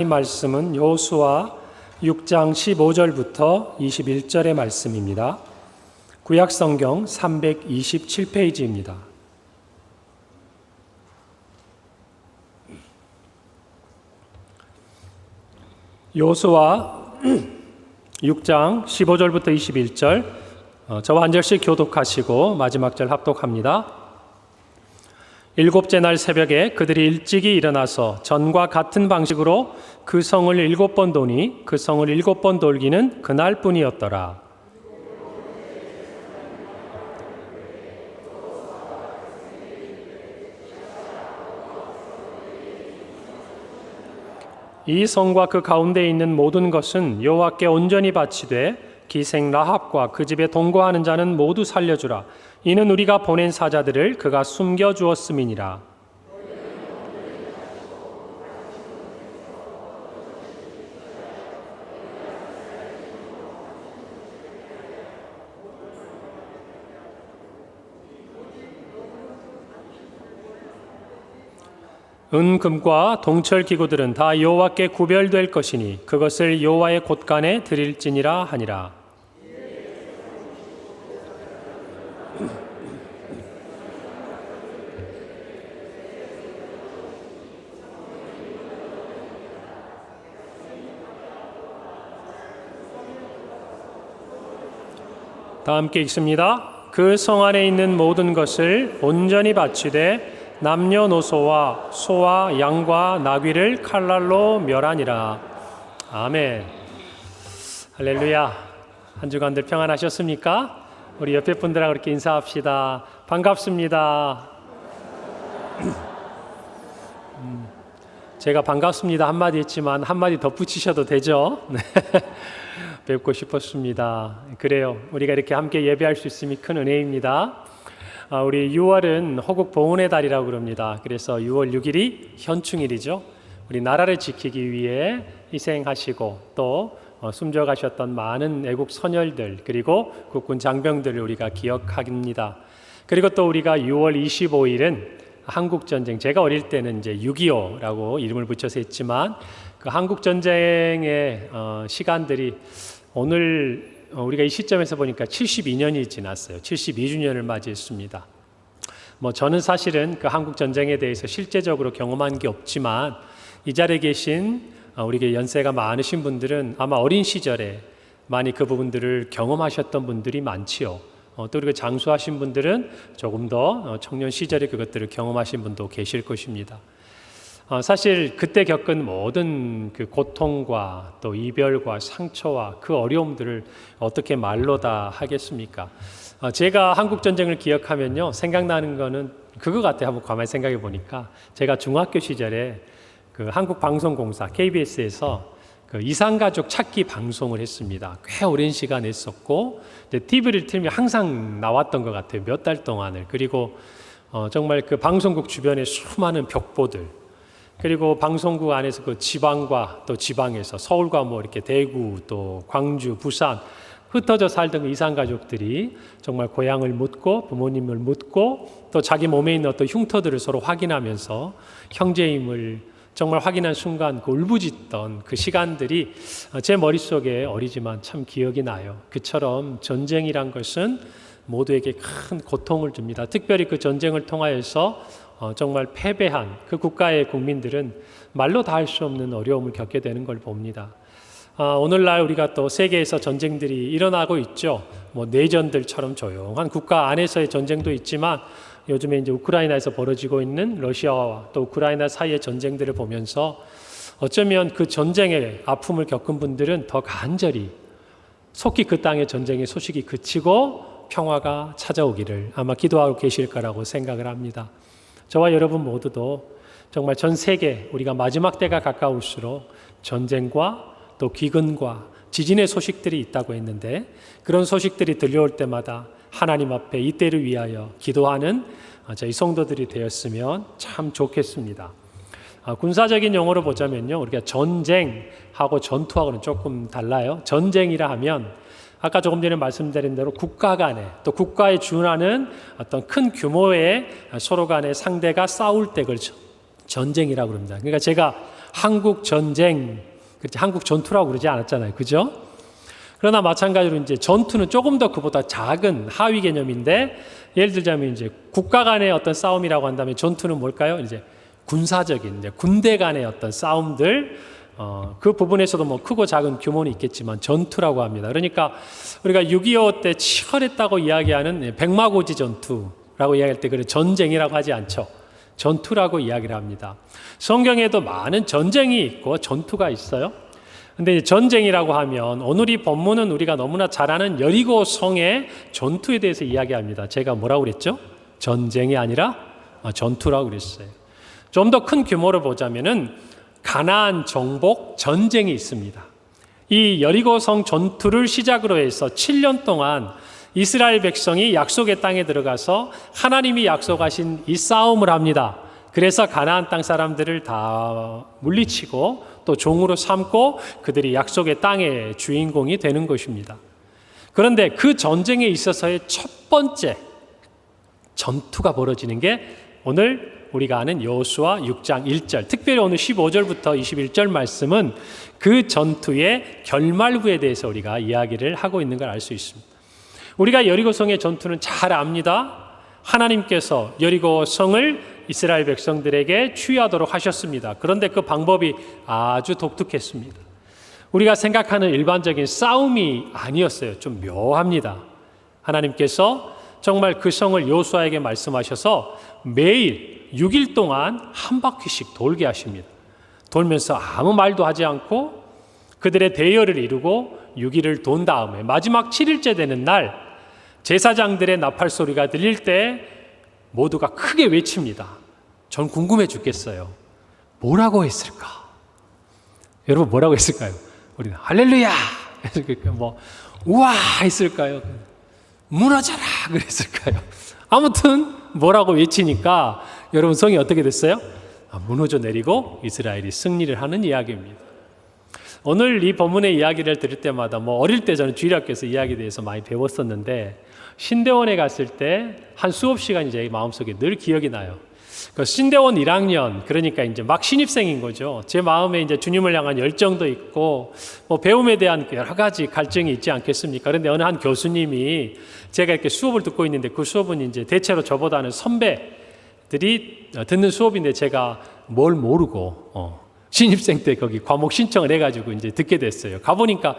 이 말씀은 여호수아 6장 15절부터 21절의 말씀입니다. 구약성경 327페이지입니다. 여호수아 6장 15절부터 21절 저와 한 절씩 교독하시고 마지막 절 합독합니다. 일곱째 날 새벽에 그들이 일찍이 일어나서 전과 같은 방식으로 그 성을 7번 도니 그 성을 7번 돌기는 그날뿐이었더라. 이 성과 그 가운데에 있는 모든 것은 여호와께 온전히 바치되 기생 라합과 그 집에 동거하는 자는 모두 살려주라. 이는 우리가 보낸 사자들을 그가 숨겨주었음이니라. 은, 금과 동철 기구들은 다 여호와께 구별될 것이니 그것을 여호와의 곳간에 드릴지니라 하니라. 다 함께 읽습니다. 그 성 안에 있는 모든 것을 온전히 바치되 남녀노소와 소와 양과 나귀를 칼날로 멸하니라. 아멘. 할렐루야. 한 주간들 평안하셨습니까? 우리 옆에 분들하고 이렇게 인사합시다. 반갑습니다. 제가 반갑습니다 한마디 했지만 한마디 덧붙이셔도 되죠? 뵙고 싶었습니다. 그래요. 우리가 이렇게 함께 예배할 수 있음이 큰 은혜입니다. 우리 6월은 호국 봉헌의 달이라고 그럽니다. 그래서 6월 6일이 현충일이죠. 우리 나라를 지키기 위해 희생하시고 또 숨져가셨던 많은 애국 선열들 그리고 국군 장병들을 우리가 기억합니다. 그리고 또 우리가 6월 25일은 한국전쟁, 제가 어릴 때는 이제 6.25라고 이름을 붙여서 했지만 그 한국전쟁의 시간들이 오늘 우리가 이 시점에서 보니까 72년이 지났어요. 72주년을 맞이했습니다. 저는 사실은 그 한국전쟁에 대해서 실제적으로 경험한 게 없지만 이 자리에 계신 우리에게 연세가 많으신 분들은 아마 어린 시절에 많이 그 부분들을 경험하셨던 분들이 많지요. 또 그리고 장수하신 분들은 조금 더 청년 시절에 그것들을 경험하신 분도 계실 것입니다. 사실 그때 겪은 모든 그 고통과 또 이별과 상처와 그 어려움들을 어떻게 말로 다 하겠습니까? 제가 한국전쟁을 기억하면요 생각나는 거는 그거 같아요. 한번 가만히 생각해 보니까 제가 중학교 시절에 그 한국방송공사 KBS에서 그 이산가족 찾기 방송을 했습니다. 꽤 오랜 시간 했었고 TV를 틀면 항상 나왔던 것 같아요. 몇 달 동안을. 그리고 정말 그 방송국 주변에 수많은 벽보들 그리고 방송국 안에서 그 지방과 또 지방에서 서울과 이렇게 대구 또 광주 부산 흩어져 살던 그 이산가족들이 정말 고향을 묻고 부모님을 묻고 또 자기 몸에 있는 어떤 흉터들을 서로 확인하면서 형제임을 정말 확인한 순간 그 울부짖던 그 시간들이 제 머릿속에 어리지만 참 기억이 나요. 그처럼 전쟁이란 것은 모두에게 큰 고통을 줍니다. 특별히 그 전쟁을 통하여서 정말 패배한 그 국가의 국민들은 말로 다 할 수 없는 어려움을 겪게 되는 걸 봅니다. 오늘날 우리가 또 세계에서 전쟁들이 일어나고 있죠. 내전들처럼 조용한 국가 안에서의 전쟁도 있지만 요즘에 이제 우크라이나에서 벌어지고 있는 러시아와 또 우크라이나 사이의 전쟁들을 보면서 어쩌면 그 전쟁의 아픔을 겪은 분들은 더 간절히 속히 그 땅의 전쟁의 소식이 그치고 평화가 찾아오기를 아마 기도하고 계실 거라고 생각을 합니다. 저와 여러분 모두도 정말 전 세계 우리가 마지막 때가 가까울수록 전쟁과 또 기근과 지진의 소식들이 있다고 했는데 그런 소식들이 들려올 때마다 하나님 앞에 이때를 위하여 기도하는 저희 성도들이 되었으면 참 좋겠습니다. 군사적인 용어로 보자면요, 우리가 전쟁하고 전투하고는 조금 달라요. 전쟁이라 하면 아까 조금 전에 말씀드린 대로 국가 간에 또 국가에 준하는 어떤 큰 규모의 서로 간의 상대가 싸울 때 그걸 전쟁이라고 합니다. 그러니까 제가 한국 전쟁, 그렇지, 한국 전투라고 그러지 않았잖아요. 그죠? 그러나 마찬가지로 이제 전투는 조금 더 그보다 작은 하위 개념인데, 예를 들자면 이제 국가 간의 어떤 싸움이라고 한다면 전투는 뭘까요? 이제 군사적인, 이제 군대 간의 어떤 싸움들, 그 부분에서도 뭐 크고 작은 규모는 있겠지만 전투라고 합니다. 그러니까 우리가 6.25 때 치열했다고 이야기하는 백마고지 전투라고 이야기할 때 그래 전쟁이라고 하지 않죠. 전투라고 이야기를 합니다. 성경에도 많은 전쟁이 있고 전투가 있어요. 근데 전쟁이라고 하면 오늘 이 본문은 우리가 너무나 잘 아는 여리고 성의 전투에 대해서 이야기합니다. 제가 뭐라고 그랬죠? 전쟁이 아니라 전투라고 그랬어요. 좀 더 큰 규모로 보자면은 가나안 정복 전쟁이 있습니다. 이 여리고 성 전투를 시작으로 해서 7년 동안 이스라엘 백성이 약속의 땅에 들어가서 하나님이 약속하신 이 싸움을 합니다. 그래서 가나안 땅 사람들을 다 물리치고 또 종으로 삼고 그들이 약속의 땅의 주인공이 되는 것입니다. 그런데 그 전쟁에 있어서의 첫 번째 전투가 벌어지는 게 오늘 우리가 아는 여호수아 6장 1절, 특별히 오늘 15절부터 21절 말씀은 그 전투의 결말부에 대해서 우리가 이야기를 하고 있는 걸 알 수 있습니다. 우리가 여리고성의 전투는 잘 압니다. 하나님께서 여리고성을 이스라엘 백성들에게 취하도록 하셨습니다. 그런데 그 방법이 아주 독특했습니다. 우리가 생각하는 일반적인 싸움이 아니었어요. 좀 묘합니다. 하나님께서 정말 그 성을 여호수아에게 말씀하셔서 매일 6일 동안 한 바퀴씩 돌게 하십니다. 돌면서 아무 말도 하지 않고 그들의 대열을 이루고 6일을 돈 다음에 마지막 7일째 되는 날 제사장들의 나팔 소리가 들릴 때 모두가 크게 외칩니다. 전 궁금해 죽겠어요. 뭐라고 했을까? 여러분 뭐라고 했을까요? 우리는 할렐루야! 뭐 우와! 했을까요? 무너져라! 그랬을까요? 아무튼 뭐라고 외치니까 여러분 성이 어떻게 됐어요? 무너져 내리고 이스라엘이 승리를 하는 이야기입니다. 오늘 이 본문의 이야기를 들을 때마다 뭐 어릴 때 저는 주일학교에서 이야기에 대해서 많이 배웠었는데 신대원에 갔을 때 한 수업 시간이 제 마음속에 늘 기억이 나요. 그 신대원 1학년, 그러니까 이제 막 신입생인 거죠. 제 마음에 이제 주님을 향한 열정도 있고 뭐 배움에 대한 여러 가지 갈증이 있지 않겠습니까? 그런데 어느 한 교수님이 제가 이렇게 수업을 듣고 있는데 그 수업은 이제 대체로 저보다는 선배들이 듣는 수업인데 제가 뭘 모르고 신입생 때 거기 과목 신청을 해가지고 이제 듣게 됐어요. 가보니까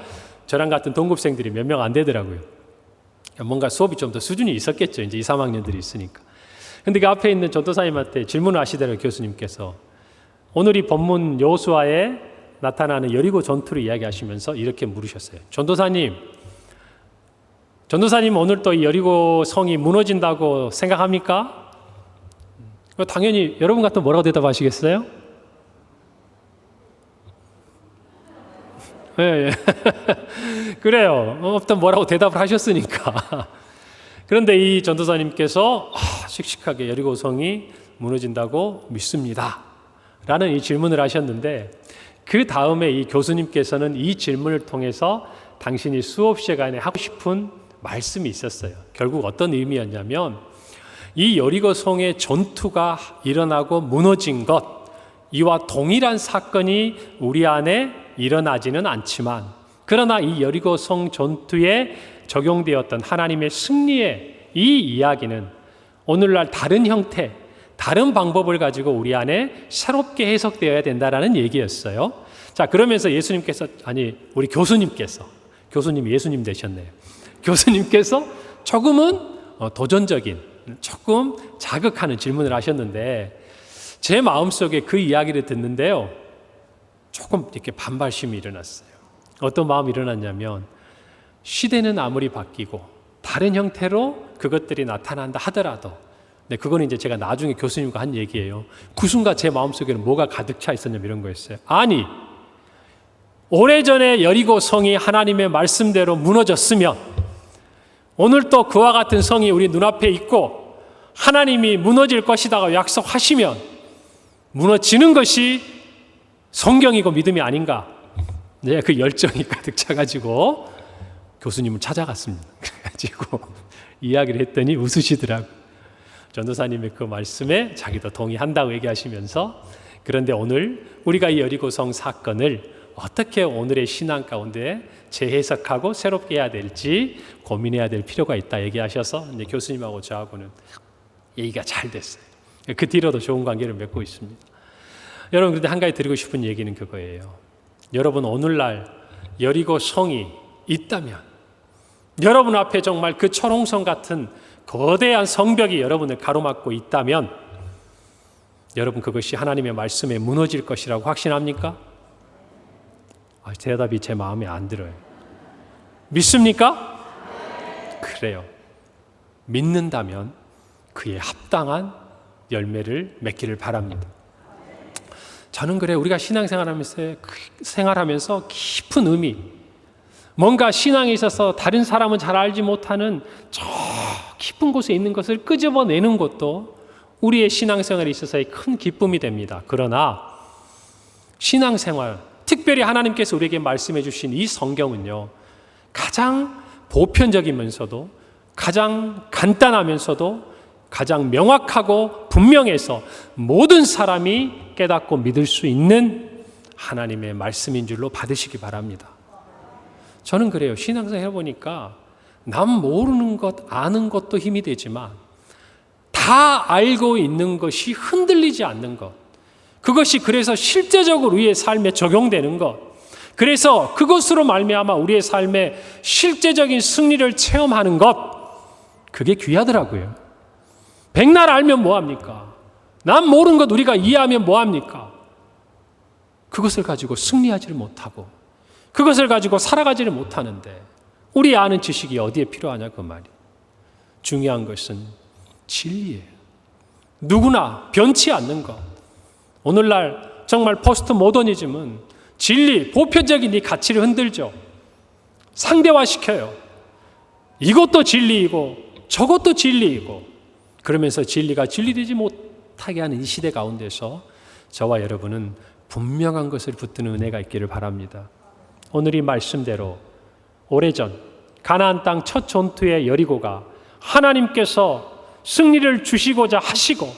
저랑 같은 동급생들이 몇 명 안 되더라고요. 뭔가 수업이 좀 더 수준이 있었겠죠. 이제 2, 3학년들이 있으니까. 근데 그 앞에 있는 전도사님한테 질문을 하시더라고요. 교수님께서. 오늘 이 본문 여호수아에 나타나는 여리고 전투를 이야기하시면서 이렇게 물으셨어요. 전도사님 오늘 또 이 여리고 성이 무너진다고 생각합니까? 당연히 여러분 같으면 뭐라고 대답하시겠어요? 예. 그래요. 어떤 뭐라고 대답을 하셨으니까. 그런데 이 전도사님께서 씩씩하게 여리고성이 무너진다고 믿습니다. 라는 이 질문을 하셨는데 그 다음에 이 교수님께서는 이 질문을 통해서 당신이 수업 시간에 하고 싶은 말씀이 있었어요. 결국 어떤 의미였냐면 이 여리고성의 전투가 일어나고 무너진 것, 이와 동일한 사건이 우리 안에 일어나지는 않지만 그러나 이 여리고성 전투에 적용되었던 하나님의 승리의 이 이야기는 오늘날 다른 형태, 다른 방법을 가지고 우리 안에 새롭게 해석되어야 된다라는 얘기였어요. 자, 그러면서 예수님께서, 우리 교수님이 예수님 되셨네요. 교수님께서 조금은 도전적인, 조금 자극하는 질문을 하셨는데 제 마음속에 그 이야기를 듣는데요. 조금 이렇게 반발심이 일어났어요. 어떤 마음이 일어났냐면 시대는 아무리 바뀌고 다른 형태로 그것들이 나타난다 하더라도 그거는 이제 제가 나중에 교수님과 한 얘기예요. 그 순간 제 마음속에는 뭐가 가득 차 있었냐면 이런 거였어요. 아니, 오래전에 여리고 성이 하나님의 말씀대로 무너졌으면 오늘 또 그와 같은 성이 우리 눈앞에 있고 하나님이 무너질 것이다가 약속하시면 무너지는 것이 성경이고 믿음이 아닌가. 네, 그 열정이 가득 차가지고 교수님을 찾아갔습니다. 그래가지고 이야기를 했더니 웃으시더라고요. 전도사님의 그 말씀에 자기도 동의한다고 얘기하시면서 그런데 오늘 우리가 이 여리고성 사건을 어떻게 오늘의 신앙 가운데 재해석하고 새롭게 해야 될지 고민해야 될 필요가 있다 얘기하셔서 이제 교수님하고 저하고는 얘기가 잘 됐어요. 그 뒤로도 좋은 관계를 맺고 있습니다. 여러분, 그런데 한 가지 드리고 싶은 얘기는 그거예요. 여러분, 오늘날 여리고성이 있다면, 여러분 앞에 정말 그 철옹성 같은 거대한 성벽이 여러분을 가로막고 있다면, 여러분 그것이 하나님의 말씀에 무너질 것이라고 확신합니까? 대답이 제 마음에 안 들어요. 믿습니까? 그래요. 믿는다면 그에 합당한 열매를 맺기를 바랍니다. 저는 그래요. 우리가 생활하면서 깊은 의미, 뭔가 신앙에 있어서 다른 사람은 잘 알지 못하는 저 깊은 곳에 있는 것을 끄집어내는 것도 우리의 신앙생활에 있어서의 큰 기쁨이 됩니다. 그러나 신앙생활, 특별히 하나님께서 우리에게 말씀해 주신 이 성경은요, 가장 보편적이면서도 가장 간단하면서도 가장 명확하고 분명해서 모든 사람이 깨닫고 믿을 수 있는 하나님의 말씀인 줄로 받으시기 바랍니다. 저는 그래요. 신앙생활 해보니까 남 모르는 것, 아는 것도 힘이 되지만 다 알고 있는 것이 흔들리지 않는 것, 그것이 그래서 실제적으로 우리의 삶에 적용되는 것, 그래서 그것으로 말미암아 우리의 삶에 실제적인 승리를 체험하는 것, 그게 귀하더라고요. 백날 알면 뭐합니까? 남 모르는 것 우리가 이해하면 뭐합니까? 그것을 가지고 승리하지를 못하고 그것을 가지고 살아가지를 못하는데 우리 아는 지식이 어디에 필요하냐 그 말이. 중요한 것은 진리예요. 누구나 변치 않는 것. 오늘날 정말 포스트 모더니즘은 진리, 보편적인 이 가치를 흔들죠. 상대화시켜요. 이것도 진리이고 저것도 진리이고, 그러면서 진리가 진리되지 못하게 하는 이 시대 가운데서 저와 여러분은 분명한 것을 붙드는 은혜가 있기를 바랍니다. 오늘 이 말씀대로 오래전 가나안 땅 첫 전투의 여리고가 하나님께서 승리를 주시고자 하시고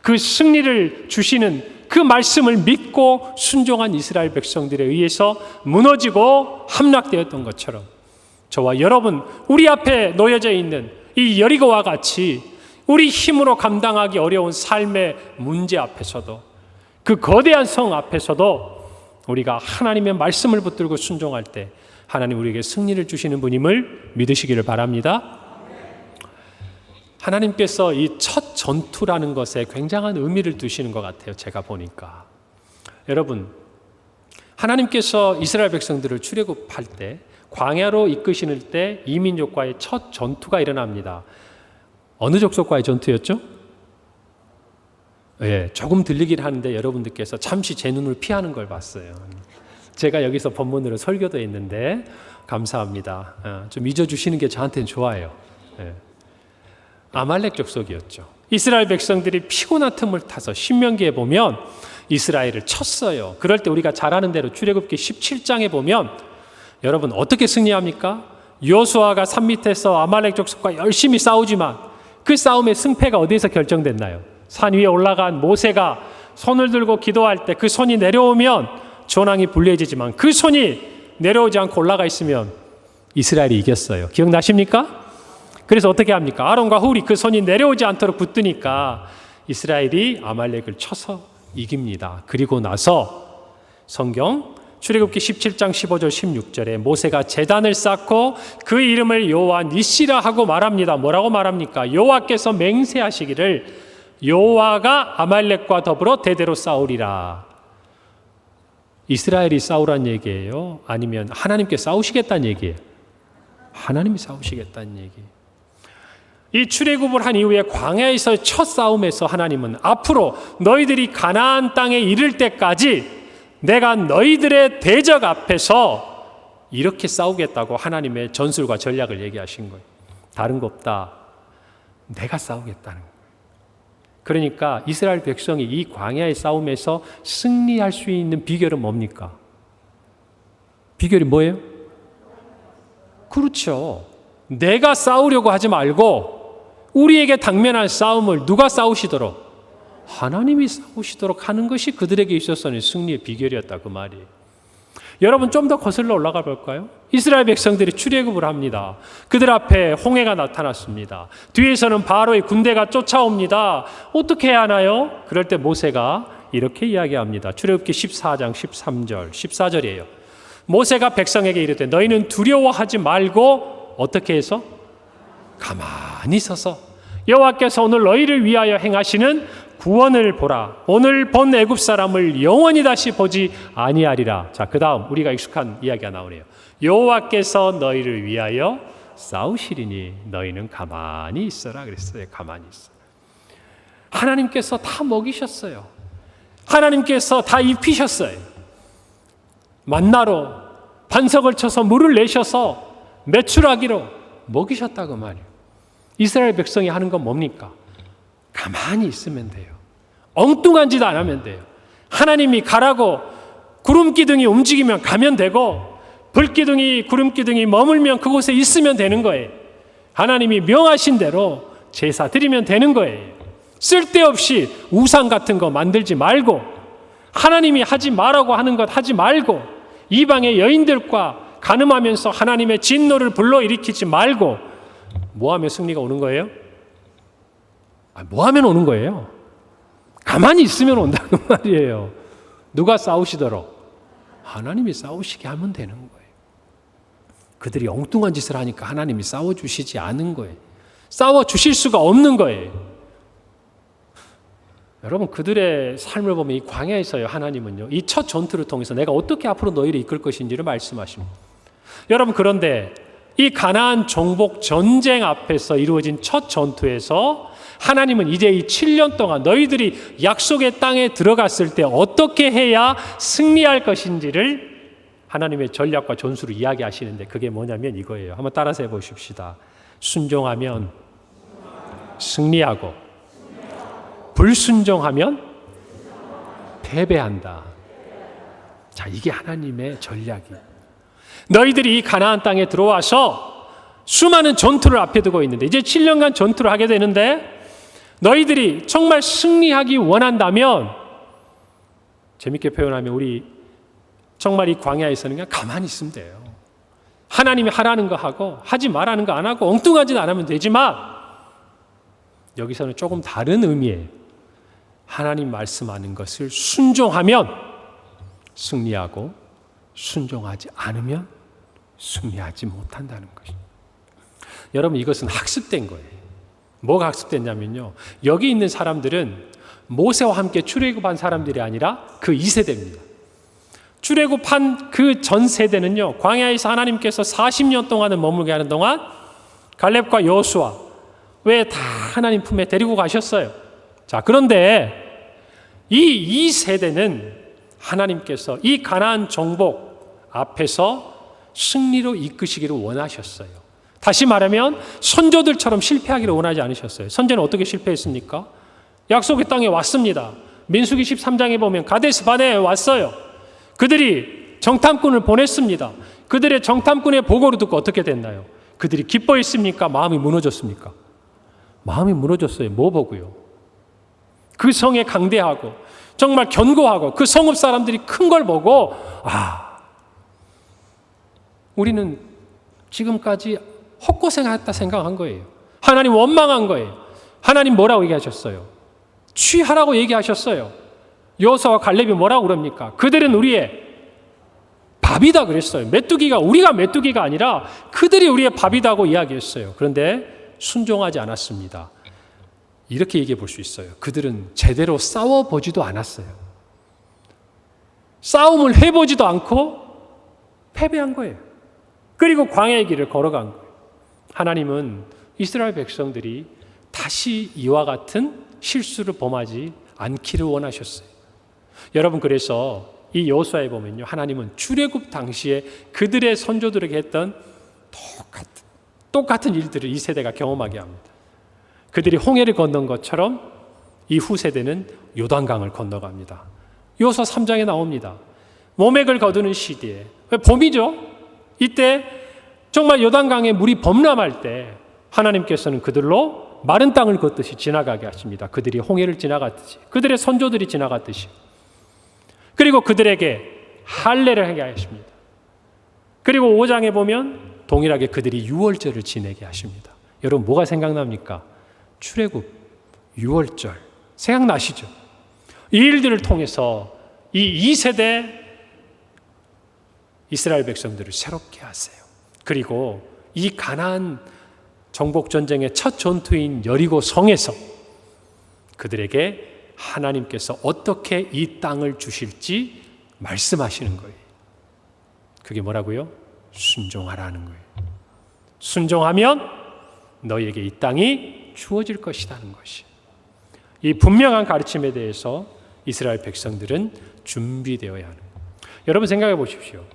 그 승리를 주시는 그 말씀을 믿고 순종한 이스라엘 백성들에 의해서 무너지고 함락되었던 것처럼 저와 여러분, 우리 앞에 놓여져 있는 이 여리고와 같이 우리 힘으로 감당하기 어려운 삶의 문제 앞에서도, 그 거대한 성 앞에서도 우리가 하나님의 말씀을 붙들고 순종할 때 하나님 우리에게 승리를 주시는 분임을 믿으시기를 바랍니다. 하나님께서 이 첫 전투라는 것에 굉장한 의미를 두시는 것 같아요. 제가 보니까. 여러분, 하나님께서 이스라엘 백성들을 출애굽할 때, 광야로 이끄시는 때 이민족과의 첫 전투가 일어납니다. 어느 족속과의 전투였죠? 예, 조금 들리긴 하는데 여러분들께서 잠시 제 눈을 피하는 걸 봤어요. 제가 여기서 본문으로 설교도 했는데 감사합니다. 좀 잊어주시는 게 저한테는 좋아요. 예. 아말렉 족속이었죠. 이스라엘 백성들이 피곤한 틈을 타서 신명기에 보면 이스라엘을 쳤어요. 그럴 때 우리가 잘 아는 대로 출애굽기 17장에 보면 여러분 어떻게 승리합니까? 여호수아가 산 밑에서 아말렉 족속과 열심히 싸우지만 그 싸움의 승패가 어디에서 결정됐나요? 산 위에 올라간 모세가 손을 들고 기도할 때 그 손이 내려오면 전황이 불리해지지만 그 손이 내려오지 않고 올라가 있으면 이스라엘이 이겼어요. 기억나십니까? 그래서 어떻게 합니까? 아론과 훌이 그 손이 내려오지 않도록 붙드니까 이스라엘이 아말렉을 쳐서 이깁니다. 그리고 나서 성경 출애굽기 17장 15절 16절에 모세가 제단을 쌓고 그 이름을 여호와 니시라 하고 말합니다. 뭐라고 말합니까? 여호와께서 맹세하시기를 여호와가 아말렉과 더불어 대대로 싸우리라. 이스라엘이 싸우란 얘기예요? 아니면 하나님께 싸우시겠다는 얘기예요? 하나님이 싸우시겠다는 얘기예요. 이 출애굽을 한 이후에 광야에서의 첫 싸움에서 하나님은 앞으로 너희들이 가나안 땅에 이를 때까지 내가 너희들의 대적 앞에서 이렇게 싸우겠다고 하나님의 전술과 전략을 얘기하신 거예요. 다른 거 없다. 내가 싸우겠다는 거예요. 그러니까 이스라엘 백성이 이 광야의 싸움에서 승리할 수 있는 비결은 뭡니까? 비결이 뭐예요? 그렇죠. 내가 싸우려고 하지 말고 우리에게 당면할 싸움을 누가 싸우시도록? 하나님이 싸우시도록 하는 것이 그들에게 있어서는 승리의 비결이었다 그 말이에요. 여러분 좀 더 거슬러 올라가 볼까요? 이스라엘 백성들이 출애굽을 합니다. 그들 앞에 홍해가 나타났습니다. 뒤에서는 바로의 군대가 쫓아옵니다. 어떻게 해야 하나요? 그럴 때 모세가 이렇게 이야기합니다. 출애굽기 14장 13절 14절이에요. 모세가 백성에게 이르되 너희는 두려워하지 말고 어떻게 해서? 가만히 서서 여호와께서 오늘 너희를 위하여 행하시는 구원을 보라. 오늘 본 애굽 사람을 영원히 다시 보지 아니하리라. 자, 그다음 우리가 익숙한 이야기가 나오네요. 여호와께서 너희를 위하여 싸우시리니 너희는 가만히 있어라 그랬어요. 가만히 있어. 하나님께서 다 먹이셨어요. 하나님께서 다 입히셨어요. 만나로 반석을 쳐서 물을 내셔서 메추라기로 먹이셨다고 말이에요. 이스라엘 백성이 하는 건 뭡니까? 가만히 있으면 돼요. 엉뚱한 짓 안 하면 돼요. 하나님이 가라고 구름기둥이 움직이면 가면 되고 불기둥이 구름기둥이 머물면 그곳에 있으면 되는 거예요. 하나님이 명하신 대로 제사 드리면 되는 거예요. 쓸데없이 우상 같은 거 만들지 말고 하나님이 하지 말라고 하는 것 하지 말고 이방의 여인들과 간음하면서 하나님의 진노를 불러일으키지 말고 뭐 하면 승리가 오는 거예요? 뭐 하면 오는 거예요? 가만히 있으면 온다는 말이에요. 누가 싸우시도록? 하나님이 싸우시게 하면 되는 거예요. 그들이 엉뚱한 짓을 하니까 하나님이 싸워주시지 않은 거예요. 싸워주실 수가 없는 거예요. 여러분 그들의 삶을 보면 이 광야에서요 하나님은요 이 첫 전투를 통해서 내가 어떻게 앞으로 너희를 이끌 것인지를 말씀하십니다. 여러분 그런데 이 가나안 정복 전쟁 앞에서 이루어진 첫 전투에서 하나님은 이제 이 7년 동안 너희들이 약속의 땅에 들어갔을 때 어떻게 해야 승리할 것인지를 하나님의 전략과 전술을 이야기하시는데 그게 뭐냐면 이거예요. 한번 따라서 해보십시다. 순종하면 승리하고 불순종하면 패배한다. 자, 이게 하나님의 전략이에요. 너희들이 이 가나안 땅에 들어와서 수많은 전투를 앞에 두고 있는데 이제 7년간 전투를 하게 되는데 너희들이 정말 승리하기 원한다면 재밌게 표현하면 우리 정말 이 광야에서는 그냥 가만히 있으면 돼요. 하나님이 하라는 거 하고 하지 말라는 거 안 하고 엉뚱한 짓 안 하면 되지만 여기서는 조금 다른 의미예요. 하나님 말씀하는 것을 순종하면 승리하고 순종하지 않으면 승리하지 못한다는 것입니다. 여러분 이것은 학습된 거예요. 뭐가 학습됐냐면요. 여기 있는 사람들은 모세와 함께 출애굽한 사람들이 아니라 그 2세대입니다. 출애굽한 그 전 세대는요. 광야에서 하나님께서 40년 동안을 머물게 하는 동안 갈렙과 여호수아 왜 다 하나님 품에 데리고 가셨어요. 자, 그런데 이 2세대는 하나님께서 이 가나안 정복 앞에서 승리로 이끄시기를 원하셨어요. 다시 말하면 선조들처럼 실패하기를 원하지 않으셨어요. 선조는 어떻게 실패했습니까? 약속의 땅에 왔습니다. 민수기 13장에 보면 가데스 바네에 왔어요. 그들이 정탐꾼을 보냈습니다. 그들의 정탐꾼의 보고를 듣고 어떻게 됐나요? 그들이 기뻐했습니까? 마음이 무너졌습니까? 마음이 무너졌어요. 뭐 보고요? 그 성에 강대하고 정말 견고하고 그 성읍 사람들이 큰 걸 보고 우리는 지금까지 헛고생했다 생각한 거예요. 하나님 원망한 거예요. 하나님 뭐라고 얘기하셨어요? 취하라고 얘기하셨어요. 여호수아와 갈렙이 뭐라고 그럽니까? 그들은 우리의 밥이다 그랬어요. 메뚜기가 우리가 메뚜기가 아니라 그들이 우리의 밥이다고 이야기했어요. 그런데 순종하지 않았습니다. 이렇게 얘기해 볼 수 있어요. 그들은 제대로 싸워보지도 않았어요. 싸움을 해보지도 않고 패배한 거예요. 그리고 광야의 길을 걸어간 거예요. 하나님은 이스라엘 백성들이 다시 이와 같은 실수를 범하지 않기를 원하셨어요. 여러분 그래서 이 여호수아에 보면요. 하나님은 출애굽 당시에 그들의 선조들에게 했던 똑같은 일들을 이 세대가 경험하게 합니다. 그들이 홍해를 건넌 것처럼 이 후세대는 요단강을 건너갑니다. 여호수아 3장에 나옵니다. 모맥을 거두는 시기에 봄이죠. 이때 정말 요단강에 물이 범람할 때 하나님께서는 그들로 마른 땅을 걷듯이 지나가게 하십니다. 그들이 홍해를 지나갔듯이, 그들의 선조들이 지나갔듯이. 그리고 그들에게 할례를 하게 하십니다. 그리고 5장에 보면 동일하게 그들이 유월절을 지내게 하십니다. 여러분 뭐가 생각납니까? 출애굽, 유월절 생각나시죠? 이 일들을 통해서 이 2세대 이스라엘 백성들을 새롭게 하세요. 그리고 이 가나안 정복 전쟁의 첫 전투인 여리고 성에서 그들에게 하나님께서 어떻게 이 땅을 주실지 말씀하시는 거예요. 그게 뭐라고요? 순종하라는 거예요. 순종하면 너희에게 이 땅이 주어질 것이라는 것이. 이 분명한 가르침에 대해서 이스라엘 백성들은 준비되어야 하는 거예요. 여러분 생각해 보십시오.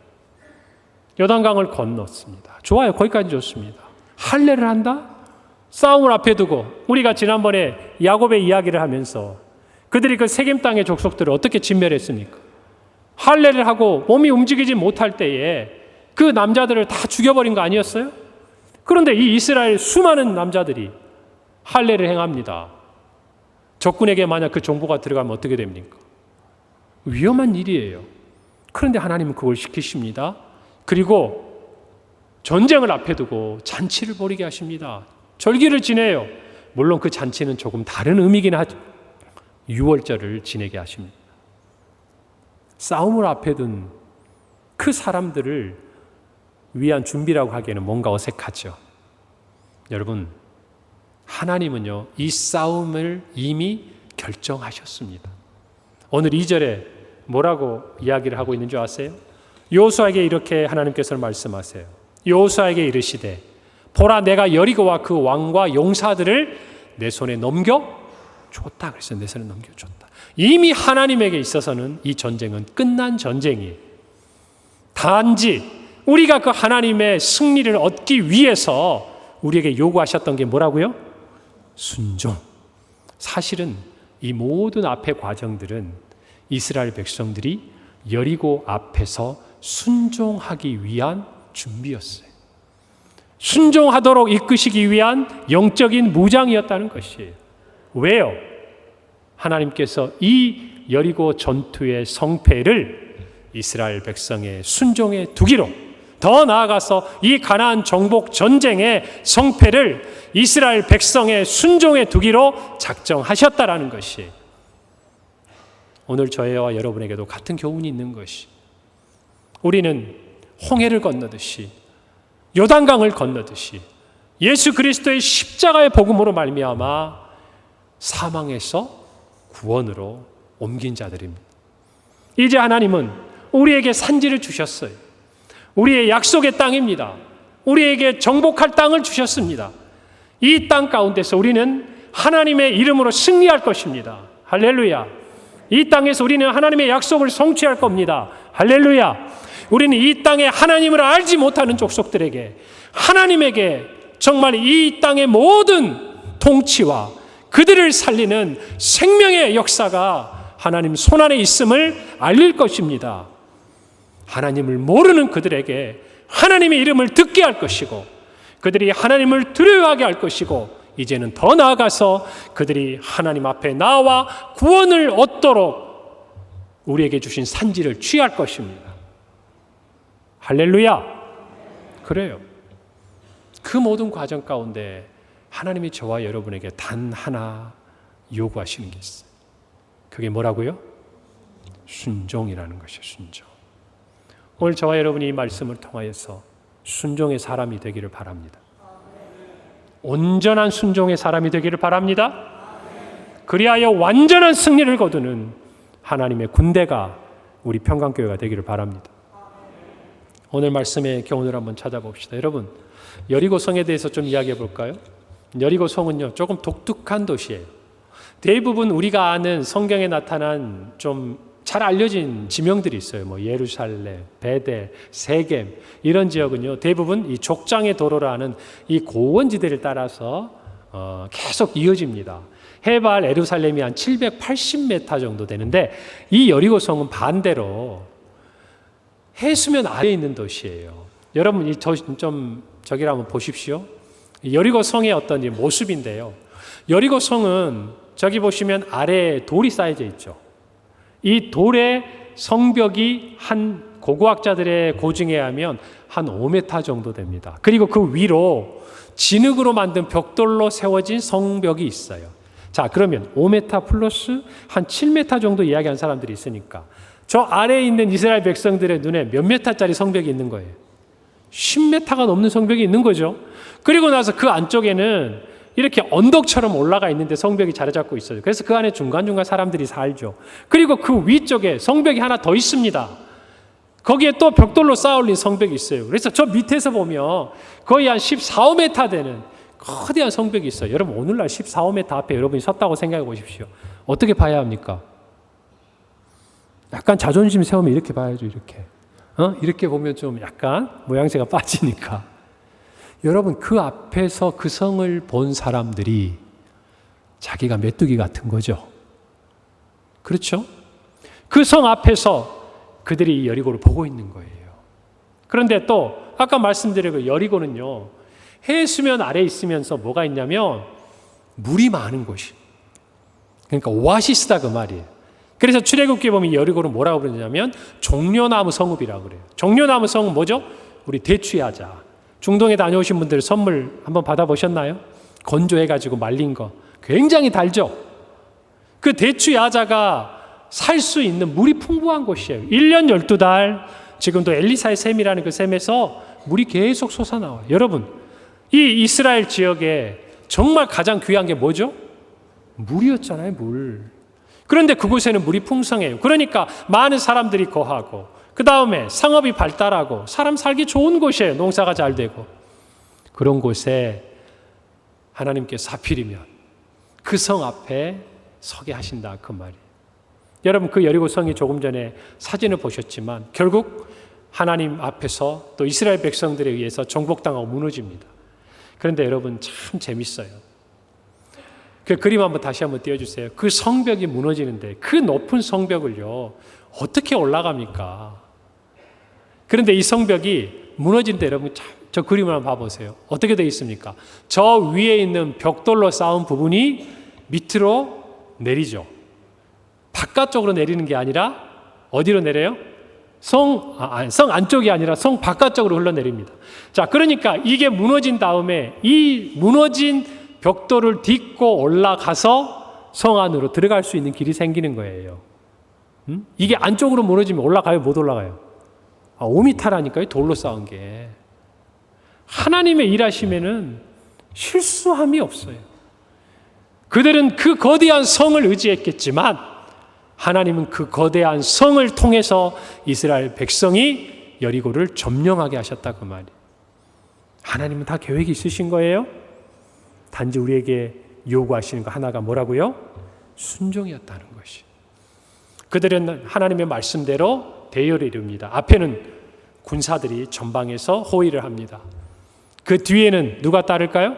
요단강을 건넜습니다. 좋아요. 거기까지 좋습니다. 할례를 한다? 싸움을 앞에 두고 우리가 지난번에 야곱의 이야기를 하면서 그들이 그 세겜 땅의 족속들을 어떻게 진멸했습니까? 할례를 하고 몸이 움직이지 못할 때에 그 남자들을 다 죽여버린 거 아니었어요? 그런데 이 이스라엘 수많은 남자들이 할례를 행합니다. 적군에게 만약 그 정보가 들어가면 어떻게 됩니까? 위험한 일이에요. 그런데 하나님은 그걸 시키십니다. 그리고 전쟁을 앞에 두고 잔치를 벌이게 하십니다. 절기를 지내요. 물론 그 잔치는 조금 다른 의미긴 하죠. 유월절을 지내게 하십니다. 싸움을 앞에 둔 그 사람들을 위한 준비라고 하기에는 뭔가 어색하죠. 여러분, 하나님은요, 이 싸움을 이미 결정하셨습니다. 오늘 2절에 뭐라고 이야기를 하고 있는 줄 아세요? 여호수아에게 이렇게 하나님께서 말씀하세요. 여호수아에게 이르시되 보라 내가 여리고와 그 왕과 용사들을 내 손에 넘겨줬다. 그래서 내 손에 넘겨줬다. 이미 하나님에게 있어서는 이 전쟁은 끝난 전쟁이에요. 단지 우리가 그 하나님의 승리를 얻기 위해서 우리에게 요구하셨던 게 뭐라고요? 순종. 사실은 이 모든 앞의 과정들은 이스라엘 백성들이 여리고 앞에서 순종하기 위한 준비였어요. 순종하도록 이끄시기 위한 영적인 무장이었다는 것이에요. 왜요? 하나님께서 이 여리고 전투의 성패를 이스라엘 백성의 순종에 두기로, 더 나아가서 이 가나안 정복 전쟁의 성패를 이스라엘 백성의 순종에 두기로 작정하셨다라는 것이. 오늘 저와 여러분에게도 같은 교훈이 있는 것이, 우리는 홍해를 건너듯이 요단강을 건너듯이 예수 그리스도의 십자가의 복음으로 말미암아 사망에서 구원으로 옮긴 자들입니다. 이제 하나님은 우리에게 산지를 주셨어요. 우리의 약속의 땅입니다. 우리에게 정복할 땅을 주셨습니다. 이 땅 가운데서 우리는 하나님의 이름으로 승리할 것입니다. 할렐루야. 이 땅에서 우리는 하나님의 약속을 성취할 겁니다. 할렐루야. 우리는 이 땅에 하나님을 알지 못하는 족속들에게, 하나님에게 정말 이 땅의 모든 통치와 그들을 살리는 생명의 역사가 하나님 손안에 있음을 알릴 것입니다. 하나님을 모르는 그들에게 하나님의 이름을 듣게 할 것이고, 그들이 하나님을 두려워하게 할 것이고, 이제는 더 나아가서 그들이 하나님 앞에 나와 구원을 얻도록 우리에게 주신 산지를 취할 것입니다. 할렐루야. 그래요. 그 모든 과정 가운데 하나님이 저와 여러분에게 단 하나 요구하시는 게 있어요. 그게 뭐라고요? 순종이라는 것이에요. 순종. 오늘 저와 여러분이 이 말씀을 통하여서 순종의 사람이 되기를 바랍니다. 온전한 순종의 사람이 되기를 바랍니다. 그리하여 완전한 승리를 거두는 하나님의 군대가 우리 평강교회가 되기를 바랍니다. 오늘 말씀의 교훈을 한번 찾아봅시다. 여러분, 여리고성에 대해서 좀 이야기해 볼까요? 여리고성은요, 조금 독특한 도시예요. 대부분 우리가 아는 성경에 나타난 좀 잘 알려진 지명들이 있어요. 뭐 예루살렘, 베델, 세겜 이런 지역은요, 대부분 이 족장의 도로라는 이 고원지대를 따라서 계속 이어집니다. 해발 예루살렘이 한 780m 정도 되는데, 이 여리고성은 반대로 해수면 아래에 있는 도시예요. 여러분 저기를 한번 보십시오. 여리고성의 어떤 모습인데요. 여리고 성은 저기 보시면 아래에 돌이 쌓여져 있죠. 이 돌의 성벽이 한 고고학자들의 고증에 하면 한 5m 정도 됩니다. 그리고 그 위로 진흙으로 만든 벽돌로 세워진 성벽이 있어요. 자, 그러면 5m 플러스 한 7m 정도 이야기한 사람들이 있으니까 저 아래에 있는 이스라엘 백성들의 눈에 몇 메타짜리 성벽이 있는 거예요? 10m가 넘는 성벽이 있는 거죠. 그리고 나서 그 안쪽에는 이렇게 언덕처럼 올라가 있는데 성벽이 자리 잡고 있어요. 그래서 그 안에 중간중간 사람들이 살죠. 그리고 그 위쪽에 성벽이 하나 더 있습니다. 거기에 또 벽돌로 쌓아올린 성벽이 있어요. 그래서 저 밑에서 보면 거의 한 14, 5m 되는 거대한 성벽이 있어요. 여러분 오늘날 14, 5m 앞에 여러분이 섰다고 생각해 보십시오. 어떻게 봐야 합니까? 약간 자존심 세우면 이렇게 봐야죠. 이렇게. 이렇게 보면 좀 약간 모양새가 빠지니까. 여러분 그 앞에서 그 성을 본 사람들이 자기가 메뚜기 같은 거죠. 그렇죠? 그 성 앞에서 그들이 이 여리고를 보고 있는 거예요. 그런데 또 아까 말씀드린 그 여리고는요. 해수면 아래에 있으면서 뭐가 있냐면 물이 많은 곳이. 그러니까 오아시스다 그 말이에요. 그래서 출애굽기에 보면 여리고를 뭐라고 그러냐면 종려나무 성읍이라고 그래요. 종려나무 성은 뭐죠? 우리 대추야자. 중동에 다녀오신 분들 선물 한번 받아보셨나요? 건조해가지고 말린 거. 굉장히 달죠? 그 대추야자가 살 수 있는 물이 풍부한 곳이에요. 1년 12달 지금도 엘리사의 샘이라는 그 샘에서 물이 계속 솟아나와요. 여러분 이 이스라엘 지역에 정말 가장 귀한 게 뭐죠? 물이었잖아요. 물. 그런데 그곳에는 물이 풍성해요. 그러니까 많은 사람들이 거하고 그 다음에 상업이 발달하고 사람 살기 좋은 곳이에요. 농사가 잘 되고. 그런 곳에 하나님께서 하필이면 그 성 앞에 서게 하신다 그 말이에요. 여러분 그 여리고 성이 조금 전에 사진을 보셨지만 결국 하나님 앞에서 또 이스라엘 백성들에 의해서 정복당하고 무너집니다. 그런데 여러분 참 재밌어요. 그 그림 한번 다시 한번 띄워주세요. 그 성벽이 무너지는데 그 높은 성벽을요 어떻게 올라갑니까? 그런데 이 성벽이 무너지는데 여러분 저 그림을 한번 봐보세요. 어떻게 되어 있습니까? 저 위에 있는 벽돌로 쌓은 부분이 밑으로 내리죠. 바깥쪽으로 내리는 게 아니라 어디로 내려요? 성 안쪽이 아니라 성 바깥쪽으로 흘러내립니다. 자, 그러니까 이게 무너진 다음에 이 무너진 벽돌을 딛고 올라가서 성 안으로 들어갈 수 있는 길이 생기는 거예요. 이게 안쪽으로 무너지면 올라가요? 못 올라가요? 5m라니까요. 돌로 쌓은 게. 하나님의 일하시면은 실수함이 없어요. 그들은 그 거대한 성을 의지했겠지만 하나님은 그 거대한 성을 통해서 이스라엘 백성이 여리고를 점령하게 하셨다 그 말이에요. 하나님은 다 계획이 있으신 거예요. 단지 우리에게 요구하시는 거 하나가 뭐라고요? 순종이었다는 것이. 그들은 하나님의 말씀대로 대열을 이룹니다. 앞에는 군사들이 전방에서 호위를 합니다. 그 뒤에는 누가 따를까요?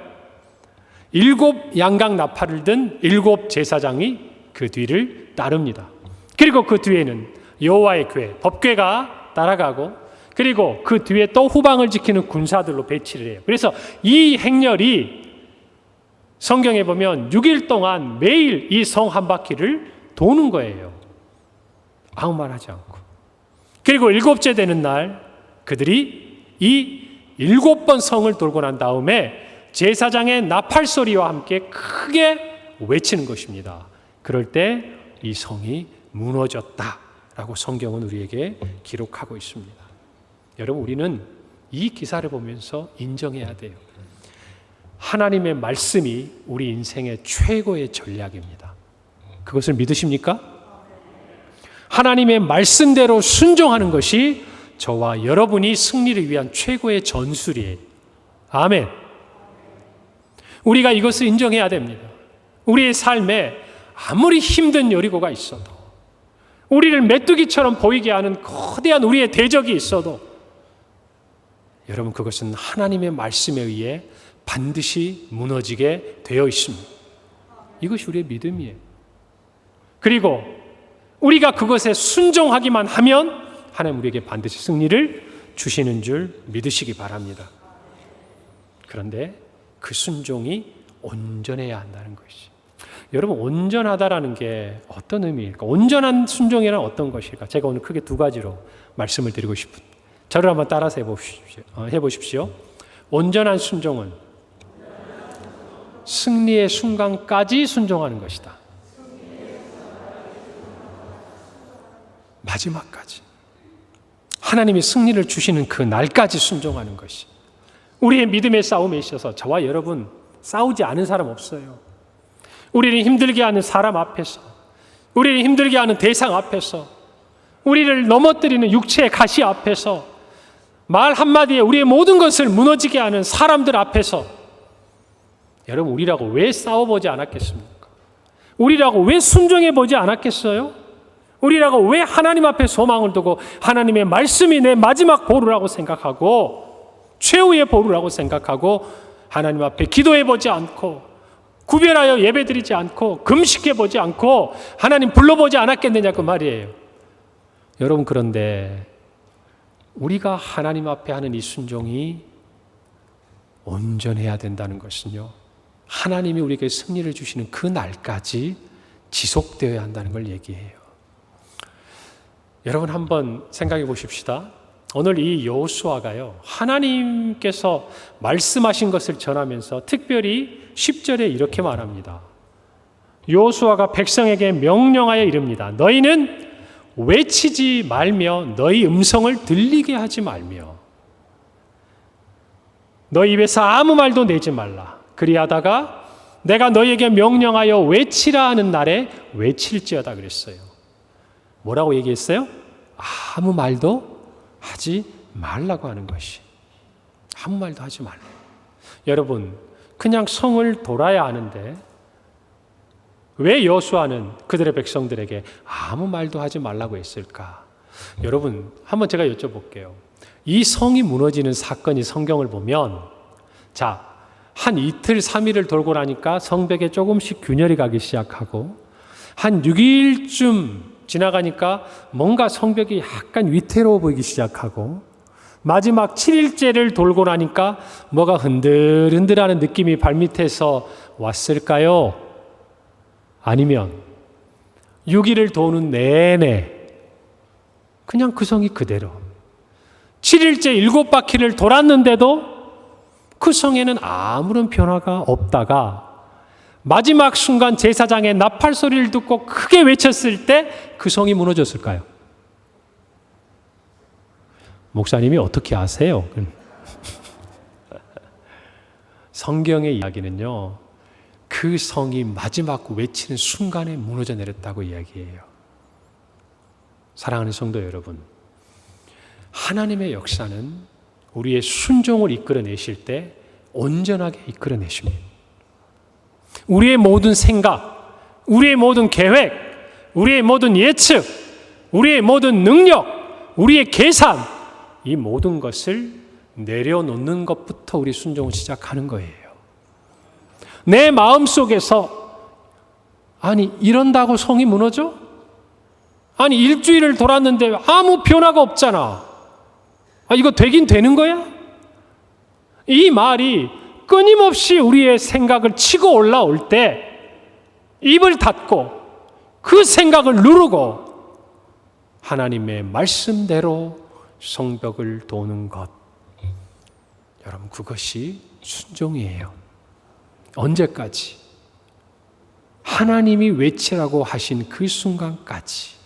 7 양각 나팔을 든 7 제사장이 그 뒤를 따릅니다. 그리고 그 뒤에는 여호와의 궤, 법궤가 따라가고 그리고 그 뒤에 또 후방을 지키는 군사들로 배치를 해요. 그래서 이 행렬이 성경에 보면 6일 동안 매일 이 성 한 바퀴를 도는 거예요. 아무 말 하지 않고. 그리고 7째 되는 날 그들이 이 7번 성을 돌고 난 다음에 제사장의 나팔 소리와 함께 크게 외치는 것입니다. 그럴 때 이 성이 무너졌다라고 성경은 우리에게 기록하고 있습니다. 여러분 우리는 이 기사를 보면서 인정해야 돼요. 하나님의 말씀이 우리 인생의 최고의 전략입니다. 그것을 믿으십니까? 하나님의 말씀대로 순종하는 것이 저와 여러분이 승리를 위한 최고의 전술이에요. 아멘. 우리가 이것을 인정해야 됩니다. 우리의 삶에 아무리 힘든 여리고가 있어도 우리를 메뚜기처럼 보이게 하는 거대한 우리의 대적이 있어도 여러분 그것은 하나님의 말씀에 의해 반드시 무너지게 되어 있습니다. 이것이 우리의 믿음이에요. 그리고 우리가 그것에 순종하기만 하면 하나님 우리에게 반드시 승리를 주시는 줄 믿으시기 바랍니다. 그런데 그 순종이 온전해야 한다는 것이. 여러분, 온전하다라는 게 어떤 의미일까? 온전한 순종이란 어떤 것일까? 제가 오늘 크게 두 가지로 말씀을 드리고 싶은, 저를 한번 따라서 해보십시오. 온전한 순종은 승리의 순간까지 순종하는 것이다. 마지막까지. 하나님이 승리를 주시는 그 날까지 순종하는 것이. 우리의 믿음의 싸움에 있어서 저와 여러분 싸우지 않은 사람 없어요. 우리를 힘들게 하는 사람 앞에서, 우리를 힘들게 하는 대상 앞에서, 우리를 넘어뜨리는 육체의 가시 앞에서, 말 한마디에 우리의 모든 것을 무너지게 하는 사람들 앞에서 여러분, 우리라고 왜 싸워보지 않았겠습니까? 우리라고 왜 순종해보지 않았겠어요? 우리라고 왜 하나님 앞에 소망을 두고 하나님의 말씀이 내 마지막 보루라고 생각하고 최후의 보루라고 생각하고 하나님 앞에 기도해보지 않고 구별하여 예배드리지 않고 금식해보지 않고 하나님 불러보지 않았겠느냐 그 말이에요. 여러분, 그런데 우리가 하나님 앞에 하는 이 순종이 온전해야 된다는 것은요, 하나님이 우리에게 승리를 주시는 그 날까지 지속되어야 한다는 걸 얘기해요. 여러분, 한번 생각해 보십시다. 오늘 이 여호수아가요, 하나님께서 말씀하신 것을 전하면서 특별히 10절에 이렇게 말합니다. 여호수아가 백성에게 명령하여 이릅니다. 너희는 외치지 말며 너희 음성을 들리게 하지 말며 너희 입에서 아무 말도 내지 말라. 그리하다가 내가 너희에게 명령하여 외치라 하는 날에 외칠지어다 그랬어요. 뭐라고 얘기했어요? 아무 말도 하지 말라고 하는 것이. 아무 말도 하지 말라. 여러분, 그냥 성을 돌아야 하는데 왜 여호수아는 그들의 백성들에게 아무 말도 하지 말라고 했을까? 여러분, 한번 제가 여쭤볼게요. 이 성이 무너지는 사건이 성경을 보면, 자, 한 이틀, 3일을 돌고 나니까 성벽에 조금씩 균열이 가기 시작하고 한 6일쯤 지나가니까 뭔가 성벽이 약간 위태로워 보이기 시작하고 마지막 7일째를 돌고 나니까 뭐가 흔들흔들하는 느낌이 발밑에서 왔을까요? 아니면 6일을 도는 내내 그냥 그 성이 그대로 7일째 7바퀴를 돌았는데도 그 성에는 아무런 변화가 없다가 마지막 순간 제사장의 나팔 소리를 듣고 크게 외쳤을 때 그 성이 무너졌을까요? 목사님이 어떻게 아세요? 성경의 이야기는요, 그 성이 마지막 외치는 순간에 무너져 내렸다고 이야기해요. 사랑하는 성도 여러분, 하나님의 역사는 우리의 순종을 이끌어내실 때 온전하게 이끌어내십니다. 우리의 모든 생각, 우리의 모든 계획, 우리의 모든 예측, 우리의 모든 능력, 우리의 계산, 이 모든 것을 내려놓는 것부터 우리 순종을 시작하는 거예요. 내 마음속에서 아니 이런다고 성이 무너져? 아니 일주일을 돌았는데 아무 변화가 없잖아. 이거 되긴 되는 거야? 이 말이 끊임없이 우리의 생각을 치고 올라올 때 입을 닫고 그 생각을 누르고 하나님의 말씀대로 성벽을 도는 것, 여러분 그것이 순종이에요. 언제까지? 하나님이 외치라고 하신 그 순간까지,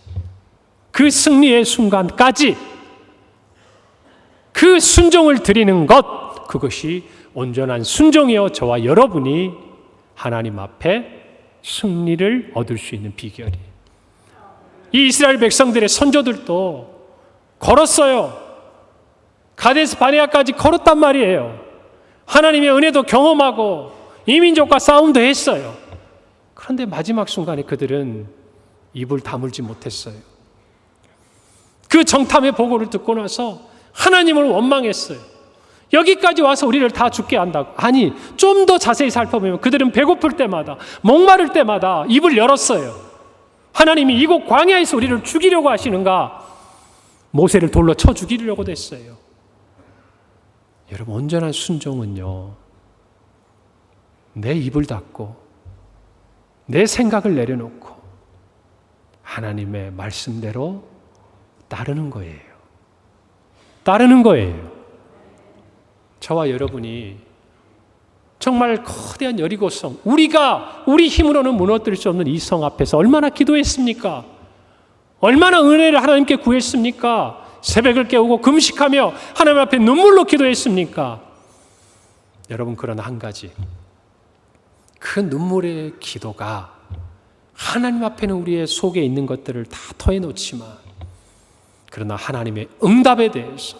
그 승리의 순간까지 그 순종을 드리는 것, 그것이 온전한 순종이요 저와 여러분이 하나님 앞에 승리를 얻을 수 있는 비결이에요. 이 이스라엘 백성들의 선조들도 걸었어요. 가데스 바네아까지 걸었단 말이에요. 하나님의 은혜도 경험하고 이민족과 싸움도 했어요. 그런데 마지막 순간에 그들은 입을 다물지 못했어요. 그 정탐의 보고를 듣고 나서 하나님을 원망했어요. 여기까지 와서 우리를 다 죽게 한다고. 아니, 좀 더 자세히 살펴보면 그들은 배고플 때마다, 목마를 때마다 입을 열었어요. 하나님이 이곳 광야에서 우리를 죽이려고 하시는가? 모세를 돌로 쳐 죽이려고도 했어요. 여러분, 온전한 순종은요, 내 입을 닫고 내 생각을 내려놓고 하나님의 말씀대로 따르는 거예요. 따르는 거예요. 저와 여러분이 정말 거대한 여리고성, 우리 힘으로는 무너뜨릴 수 없는 이 성 앞에서 얼마나 기도했습니까? 얼마나 은혜를 하나님께 구했습니까? 새벽을 깨우고 금식하며 하나님 앞에 눈물로 기도했습니까? 여러분, 그러나 한 가지, 그 눈물의 기도가 하나님 앞에는 우리의 속에 있는 것들을 다 토해놓지만, 그러나 하나님의 응답에 대해서,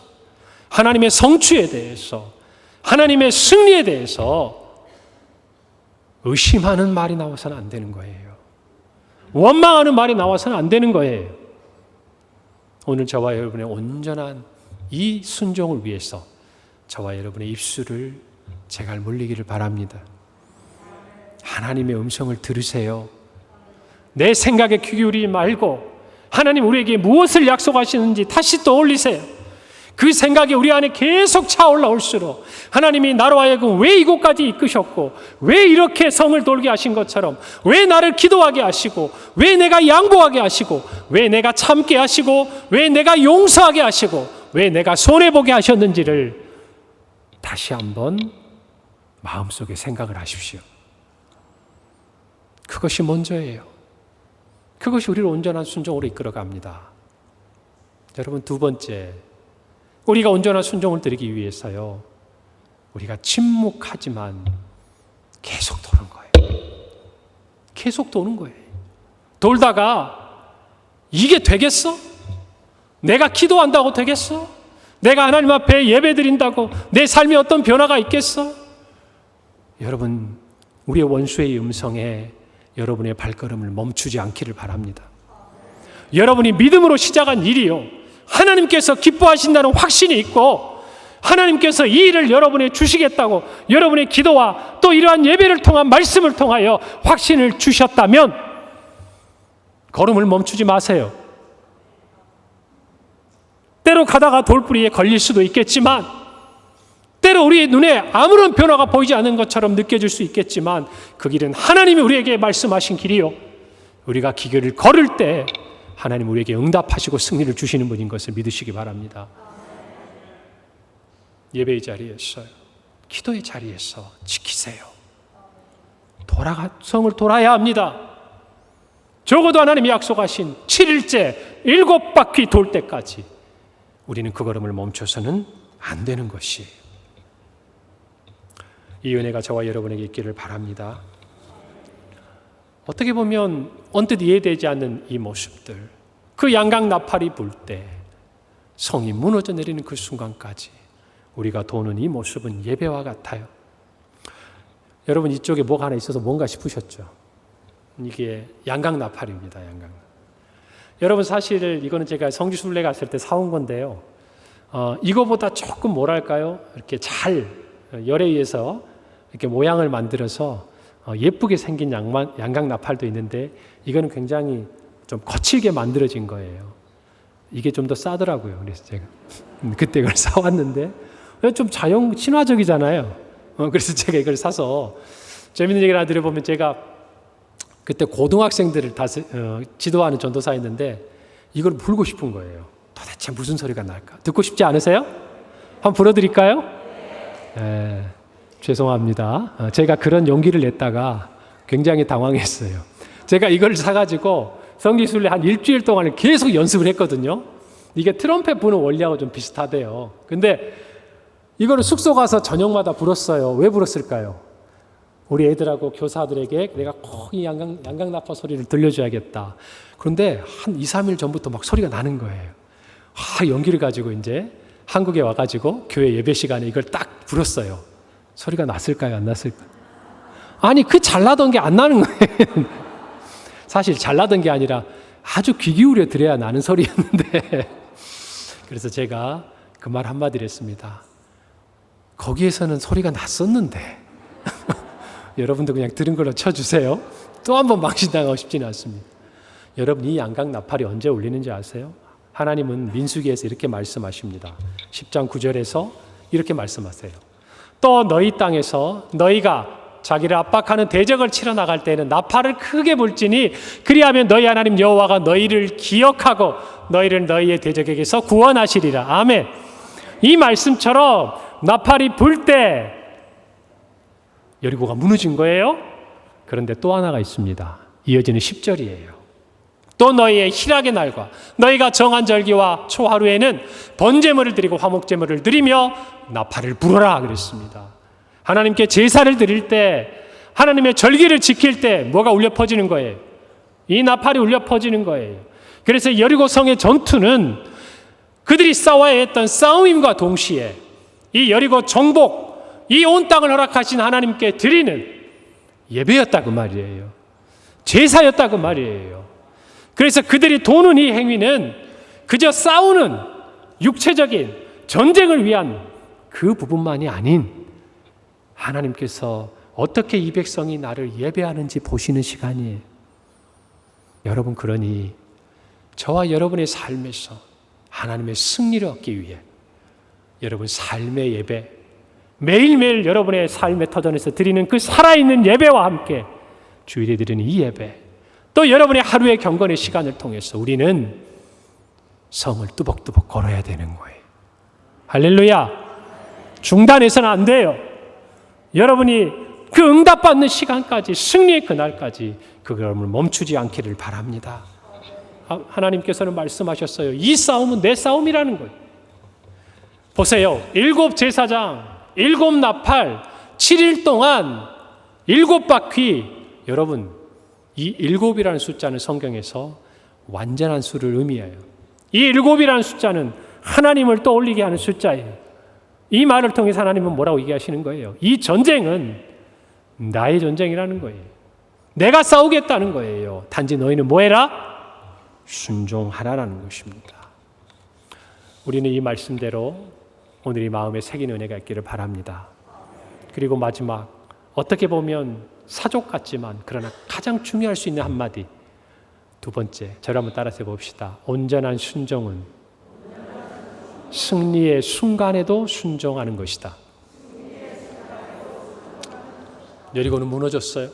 하나님의 성취에 대해서, 하나님의 승리에 대해서 의심하는 말이 나와서는 안 되는 거예요. 원망하는 말이 나와서는 안 되는 거예요. 오늘 저와 여러분의 온전한 이 순종을 위해서 저와 여러분의 입술을 제갈 물리기를 바랍니다. 하나님의 음성을 들으세요. 내 생각에 귀 기울이지 말고 하나님 우리에게 무엇을 약속하시는지 다시 떠올리세요. 그 생각이 우리 안에 계속 차올라올수록 하나님이 나로 하여금 왜 이곳까지 이끄셨고, 왜 이렇게 성을 돌게 하신 것처럼, 왜 나를 기도하게 하시고, 왜 내가 양보하게 하시고, 왜 내가 참게 하시고, 왜 내가 용서하게 하시고, 왜 내가 손해보게 하셨는지를 다시 한번 마음속에 생각을 하십시오. 그것이 먼저예요. 그것이 우리를 온전한 순종으로 이끌어갑니다. 여러분, 두 번째, 우리가 온전한 순종을 드리기 위해서요, 우리가 침묵하지만 계속 도는 거예요. 계속 도는 거예요. 돌다가 이게 되겠어? 내가 기도한다고 되겠어? 내가 하나님 앞에 예배 드린다고 내 삶에 어떤 변화가 있겠어? 여러분, 우리의 원수의 음성에 여러분의 발걸음을 멈추지 않기를 바랍니다. 여러분이 믿음으로 시작한 일이요, 하나님께서 기뻐하신다는 확신이 있고 하나님께서 이 일을 여러분에 주시겠다고 여러분의 기도와 또 이러한 예배를 통한 말씀을 통하여 확신을 주셨다면 걸음을 멈추지 마세요. 때로 가다가 돌부리에 걸릴 수도 있겠지만, 때로 우리의 눈에 아무런 변화가 보이지 않는 것처럼 느껴질 수 있겠지만, 그 길은 하나님이 우리에게 말씀하신 길이요, 우리가 그 길을 걸을 때 하나님 우리에게 응답하시고 승리를 주시는 분인 것을 믿으시기 바랍니다. 예배의 자리에서, 기도의 자리에서 지키세요. 성을 돌아야 합니다. 적어도 하나님이 약속하신 7일째 7바퀴 돌 때까지 우리는 그 걸음을 멈춰서는 안 되는 것이, 이 은혜가 저와 여러분에게 있기를 바랍니다. 어떻게 보면 언뜻 이해되지 않는 이 모습들, 그 양각 나팔이 불 때 성이 무너져 내리는 그 순간까지 우리가 도는 이 모습은 예배와 같아요. 여러분, 이쪽에 뭐가 하나 있어서 뭔가 싶으셨죠? 이게 양각 나팔입니다. 양각. 여러분, 사실 이거는 제가 성지순례 갔을 때 사온 건데요, 이거보다 조금 뭐랄까요, 이렇게 잘 열에 의해서 이렇게 모양을 만들어서 예쁘게 생긴 양각 나팔도 있는데, 이거는 굉장히 좀 거칠게 만들어진 거예요. 이게 좀 더 싸더라고요. 그래서 제가 그때 이걸 사왔는데 좀 친화적이잖아요. 그래서 제가 이걸 사서 재밌는 얘기를 하나 드려보면, 제가 그때 고등학생들을 지도하는 전도사였는데 이걸 불고 싶은 거예요. 도대체 무슨 소리가 날까? 듣고 싶지 않으세요? 한번 불어드릴까요? 네, 죄송합니다. 제가 그런 용기를 냈다가 굉장히 당황했어요. 제가 이걸 사가지고 성지순례 한 일주일 동안 계속 연습을 했거든요. 이게 트럼펫 부는 원리하고 좀 비슷하대요. 근데 이거를 숙소 가서 저녁마다 불었어요. 왜 불었을까요? 우리 애들하고 교사들에게 내가 꼭 이 양각나팔 소리를 들려줘야겠다. 그런데 한 2, 3일 전부터 막 소리가 나는 거예요. 연기를 가지고 이제 한국에 와가지고 교회 예배 시간에 이걸 딱 불었어요. 소리가 났을까요? 안 났을까요? 아니, 그 잘 나던 게 안 나는 거예요. 사실 잘 나던 게 아니라 아주 귀 기울여 들어야 나는 소리였는데 그래서 제가 그 말 한마디를 했습니다. 거기에서는 소리가 났었는데 여러분도 그냥 들은 걸로 쳐주세요. 또 한 번 망신당하고 싶지는 않습니다. 여러분, 이 양각 나팔이 언제 울리는지 아세요? 하나님은 민수기에서 이렇게 말씀하십니다. 10장 9절에서 이렇게 말씀하세요. 또 너희 땅에서 너희가 자기를 압박하는 대적을 치러 나갈 때는 나팔을 크게 불지니 그리하면 너희 하나님 여호와가 너희를 기억하고 너희를 너희의 대적에게서 구원하시리라. 아멘. 이 말씀처럼 나팔이 불 때 여리고가 무너진 거예요. 그런데 또 하나가 있습니다. 이어지는 10절이에요. 또 너희의 희락의 날과 너희가 정한 절기와 초하루에는 번제물을 드리고 화목제물을 드리며 나팔을 불어라 그랬습니다. 하나님께 제사를 드릴 때, 하나님의 절기를 지킬 때 뭐가 울려 퍼지는 거예요? 이 나팔이 울려 퍼지는 거예요. 그래서 여리고성의 전투는 그들이 싸워야 했던 싸움임과 동시에 이 여리고 정복, 이 온 땅을 허락하신 하나님께 드리는 예배였다 그 말이에요. 제사였다 그 말이에요. 그래서 그들이 도는 이 행위는 그저 싸우는 육체적인 전쟁을 위한 그 부분만이 아닌 하나님께서 어떻게 이 백성이 나를 예배하는지 보시는 시간이에요. 여러분, 그러니 저와 여러분의 삶에서 하나님의 승리를 얻기 위해 여러분 삶의 예배, 매일매일 여러분의 삶의 터전에서 드리는 그 살아있는 예배와 함께 주일에 드리는 이 예배, 또 여러분의 하루의 경건의 시간을 통해서 우리는 성을 뚜벅뚜벅 걸어야 되는 거예요. 할렐루야. 중단해서는 안 돼요. 여러분이 그 응답받는 시간까지, 승리의 그날까지 그 걸음을 멈추지 않기를 바랍니다. 하나님께서는 말씀하셨어요. 이 싸움은 내 싸움이라는 거예요. 보세요. 7 제사장, 7 나팔, 7일 동안 7바퀴. 여러분, 이 7이라는 숫자는 성경에서 완전한 수를 의미해요. 이 7이라는 숫자는 하나님을 떠올리게 하는 숫자예요. 이 말을 통해서 하나님은 뭐라고 얘기하시는 거예요? 이 전쟁은 나의 전쟁이라는 거예요. 내가 싸우겠다는 거예요. 단지 너희는 뭐해라? 순종하라라는 것입니다. 우리는 이 말씀대로 오늘 이 마음에 새긴 은혜가 있기를 바랍니다. 그리고 마지막, 어떻게 보면 사족 같지만 그러나 가장 중요할 수 있는 한마디, 두 번째, 저를 한번 따라서 해봅시다. 온전한 순종은 승리의 순간에도 순종하는 것이다. 여리고는 무너졌어요.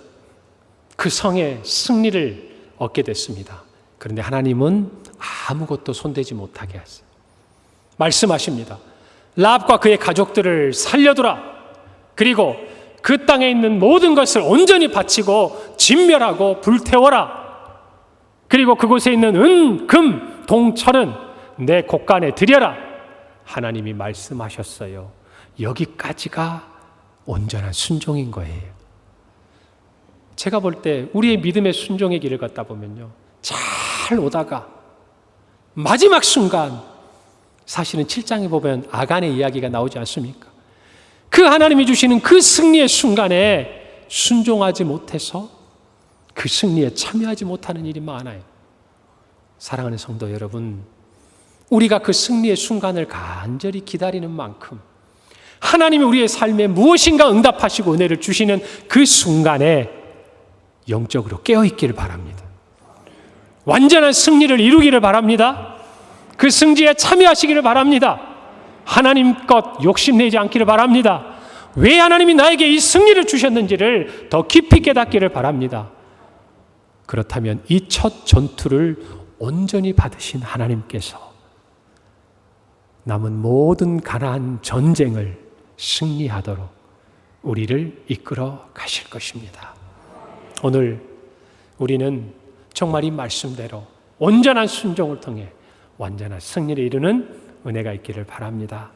그 성의 승리를 얻게 됐습니다. 그런데 하나님은 아무것도 손대지 못하게 하세요. 말씀하십니다. 라합과 그의 가족들을 살려두라. 그리고 그 땅에 있는 모든 것을 온전히 바치고 진멸하고 불태워라. 그리고 그곳에 있는 은, 금, 동, 철은 내 곳간에 드려라. 하나님이 말씀하셨어요. 여기까지가 온전한 순종인 거예요. 제가 볼 때 우리의 믿음의 순종의 길을 걷다 보면요, 잘 오다가 마지막 순간, 사실은 7장에 보면 아간의 이야기가 나오지 않습니까? 그 하나님이 주시는 그 승리의 순간에 순종하지 못해서 그 승리에 참여하지 못하는 일이 많아요. 사랑하는 성도 여러분, 우리가 그 승리의 순간을 간절히 기다리는 만큼 하나님이 우리의 삶에 무엇인가 응답하시고 은혜를 주시는 그 순간에 영적으로 깨어있기를 바랍니다. 완전한 승리를 이루기를 바랍니다. 그 승리에 참여하시기를 바랍니다. 하나님 것 욕심내지 않기를 바랍니다. 왜 하나님이 나에게 이 승리를 주셨는지를 더 깊이 깨닫기를 바랍니다. 그렇다면 이 첫 전투를 온전히 받으신 하나님께서 남은 모든 가나안 전쟁을 승리하도록 우리를 이끌어 가실 것입니다. 오늘 우리는 정말 이 말씀대로 온전한 순종을 통해 완전한 승리를 이루는 은혜가 있기를 바랍니다.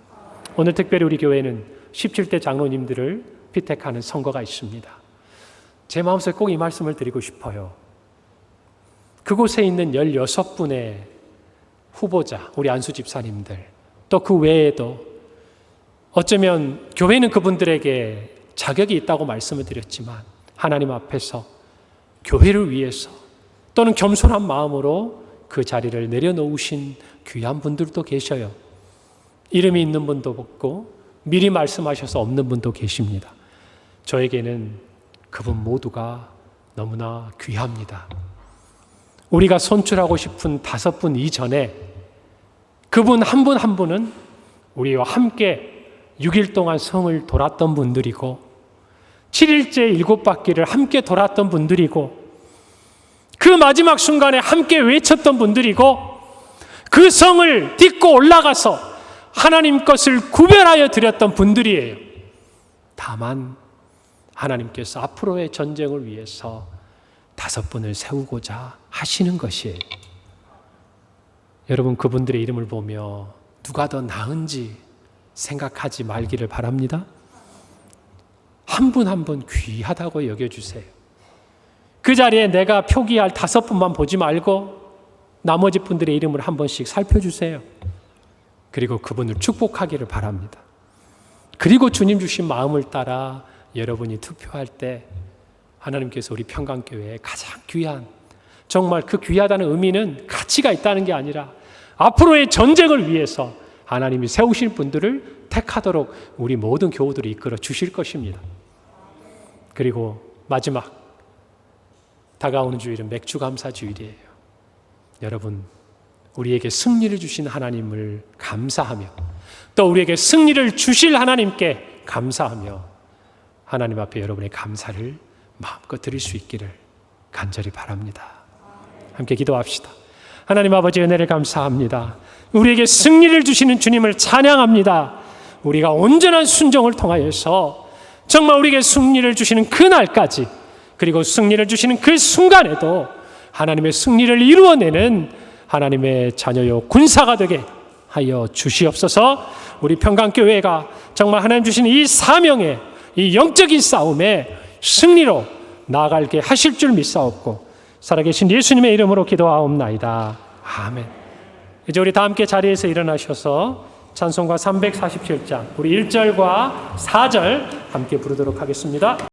오늘 특별히 우리 교회는 17대 장로님들을 피택하는 선거가 있습니다. 제 마음속에 꼭 이 말씀을 드리고 싶어요. 그곳에 있는 16분의 후보자, 우리 안수 집사님들, 또 그 외에도 어쩌면 교회는 그분들에게 자격이 있다고 말씀을 드렸지만 하나님 앞에서 교회를 위해서 또는 겸손한 마음으로 그 자리를 내려놓으신 귀한 분들도 계셔요. 이름이 있는 분도 없고 미리 말씀하셔서 없는 분도 계십니다. 저에게는 그분 모두가 너무나 귀합니다. 우리가 선출하고 싶은 5분 이전에 그분 한 분 한 분은 우리와 함께 6일 동안 성을 돌았던 분들이고 7일째 7바퀴를 함께 돌았던 분들이고 그 마지막 순간에 함께 외쳤던 분들이고 그 성을 딛고 올라가서 하나님 것을 구별하여 드렸던 분들이에요. 다만 하나님께서 앞으로의 전쟁을 위해서 5분을 세우고자 하시는 것이에요. 여러분, 그분들의 이름을 보며 누가 더 나은지 생각하지 말기를 바랍니다. 한 분 한 분 귀하다고 여겨주세요. 그 자리에 내가 표기할 5분만 보지 말고 나머지 분들의 이름을 한 번씩 살펴주세요. 그리고 그분을 축복하기를 바랍니다. 그리고 주님 주신 마음을 따라 여러분이 투표할 때 하나님께서 우리 평강교회에 가장 귀한, 정말 그 귀하다는 의미는 가치가 있다는 게 아니라 앞으로의 전쟁을 위해서 하나님이 세우실 분들을 택하도록 우리 모든 교우들이 이끌어 주실 것입니다. 그리고 마지막, 다가오는 주일은 맥주감사 주일이에요. 여러분, 우리에게 승리를 주신 하나님을 감사하며 또 우리에게 승리를 주실 하나님께 감사하며 하나님 앞에 여러분의 감사를 마음껏 드릴 수 있기를 간절히 바랍니다. 함께 기도합시다. 하나님 아버지, 은혜를 감사합니다. 우리에게 승리를 주시는 주님을 찬양합니다. 우리가 온전한 순종을 통하여서 정말 우리에게 승리를 주시는 그날까지, 그리고 승리를 주시는 그 순간에도 하나님의 승리를 이루어내는 하나님의 자녀요 군사가 되게 하여 주시옵소서. 우리 평강교회가 정말 하나님 주시는 이 사명에, 이 영적인 싸움에 승리로 나아가게 하실 줄 믿사옵고 살아계신 예수님의 이름으로 기도하옵나이다. 아멘. 이제 우리 다 함께 자리에서 일어나셔서 찬송가 347장 우리 1절과 4절 함께 부르도록 하겠습니다.